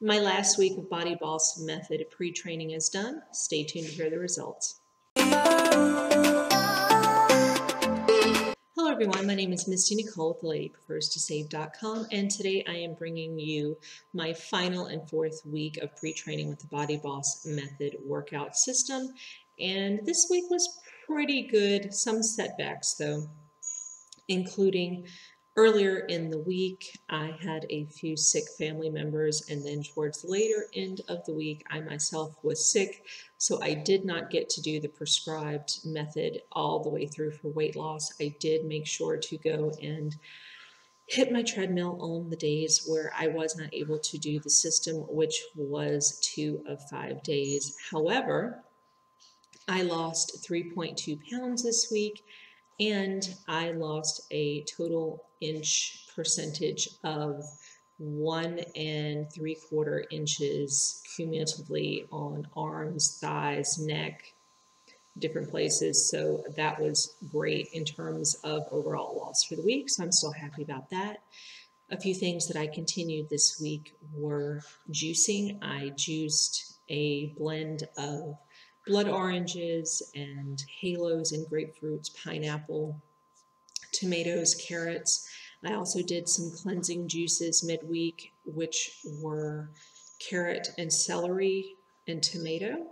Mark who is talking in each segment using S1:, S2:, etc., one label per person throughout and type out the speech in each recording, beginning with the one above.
S1: My last week of Body Boss Method pre-training is done. Stay tuned to hear the results. Hello everyone, my name is Misty Nicole with LadyPrefersToSave.com, and today I am bringing you my final and fourth week of pre-training with the Body Boss Method workout system. And this week was pretty good, some setbacks though, including earlier in the week, I had a few sick family members, and then towards the later end of the week, I myself was sick, so I did not get to do the prescribed method all the way through for weight loss. I did make sure to go and hit my treadmill on the days where I was not able to do the system, which was 2 of 5 days. However, I lost 3.2 pounds this week, and I lost a total inch percentage of 1 3/4 inches cumulatively on arms, thighs, neck, different places. So that was great in terms of overall loss for the week. So I'm still happy about that. A few things that I continued this week were juicing. I juiced a blend of blood oranges and halos and grapefruits, pineapple, tomatoes, carrots. I also did some cleansing juices midweek, which were carrot and celery and tomato.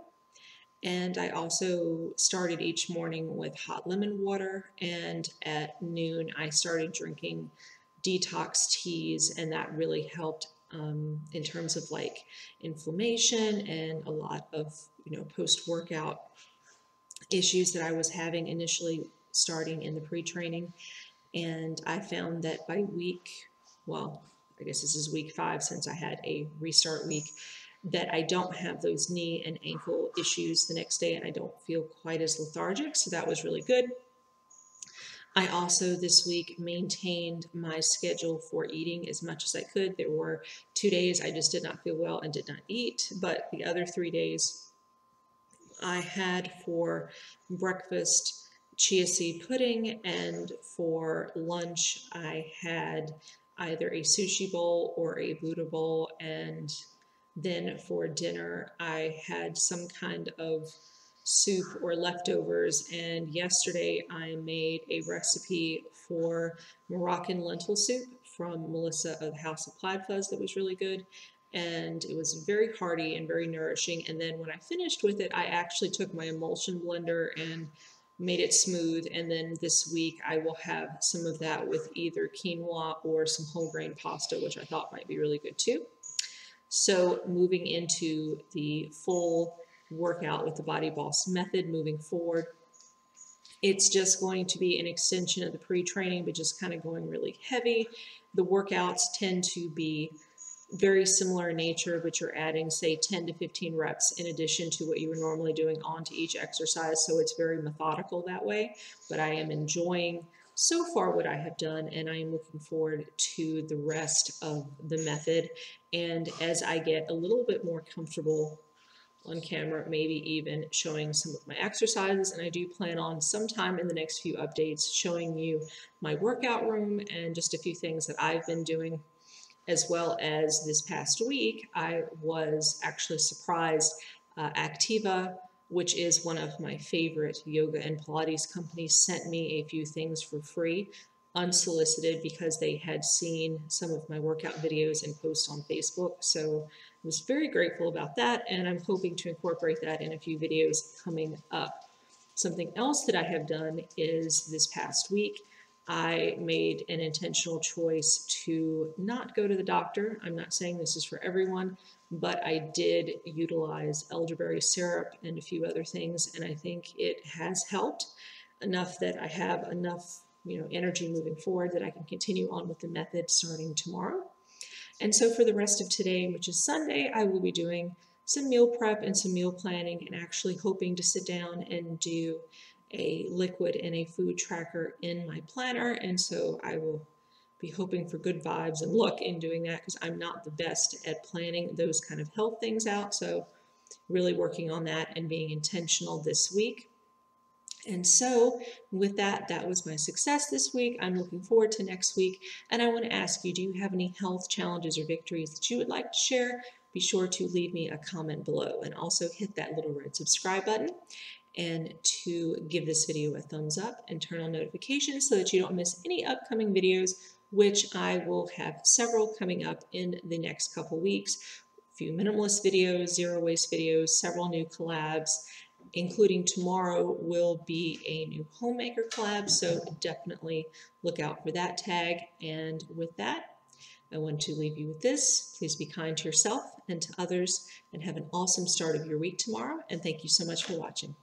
S1: And I also started each morning with hot lemon water, and at noon I started drinking detox teas, and that really helped in terms of like inflammation and a lot of post-workout issues that I was having initially starting in the pre-training. And I found that by week, well, I guess this is week 5 since I had a restart week, that I don't have those knee and ankle issues the next day, and I don't feel quite as lethargic, so that was really good. I also this week maintained my schedule for eating as much as I could. There were 2 days I just did not feel well and did not eat, but the other 3 days I had for breakfast chia seed pudding, and for lunch I had either a sushi bowl or a Buddha bowl, and then for dinner I had some kind of soup or leftovers. And yesterday I made a recipe for Moroccan lentil soup from Melissa of the House of Plaid Fuzz that was really good, and it was very hearty and very nourishing. And then when I finished with it, I actually took my emulsion blender and made it smooth, and then this week I will have some of that with either quinoa or some whole grain pasta, which I thought might be really good too. So moving into the full workout with the Body Boss Method moving forward, it's just going to be an extension of the pre-training, but just kind of going really heavy. The workouts tend to be very similar in nature, but you're adding, say, 10 to 15 reps in addition to what you were normally doing onto each exercise. So it's very methodical that way, but I am enjoying so far what I have done, and I am looking forward to the rest of the method. And as I get a little bit more comfortable on camera, maybe even showing some of my exercises, and I do plan on sometime in the next few updates showing you my workout room and just a few things that I've been doing. As well as this past week, I was actually surprised. Activa, which is one of my favorite yoga and Pilates companies, sent me a few things for free, unsolicited, because they had seen some of my workout videos and posts on Facebook. So I was very grateful about that, and I'm hoping to incorporate that in a few videos coming up. Something else that I have done is this past week, I made an intentional choice to not go to the doctor. I'm not saying this is for everyone, but I did utilize elderberry syrup and a few other things, and I think it has helped enough that I have enough energy moving forward that I can continue on with the method starting tomorrow. And so for the rest of today, which is Sunday, I will be doing some meal prep and some meal planning, and actually hoping to sit down and do a liquid and a food tracker in my planner. And so I will be hoping for good vibes and luck in doing that, because I'm not the best at planning those kind of health things out. So really working on that and being intentional this week. And so with that, that was my success this week. I'm looking forward to next week. And I want to ask you, do you have any health challenges or victories that you would like to share? be sure to leave me a comment below and also hit that little red subscribe button and to give this video a thumbs up and turn on notifications so that you don't miss any upcoming videos, which I will have several coming up in the next couple weeks. A few minimalist videos, zero waste videos, several new collabs, including tomorrow will be a new homemaker collab, so definitely look out for that tag. And with that, I want to leave you with this. Please be kind to yourself and to others and have an awesome start of your week tomorrow. And thank you so much for watching.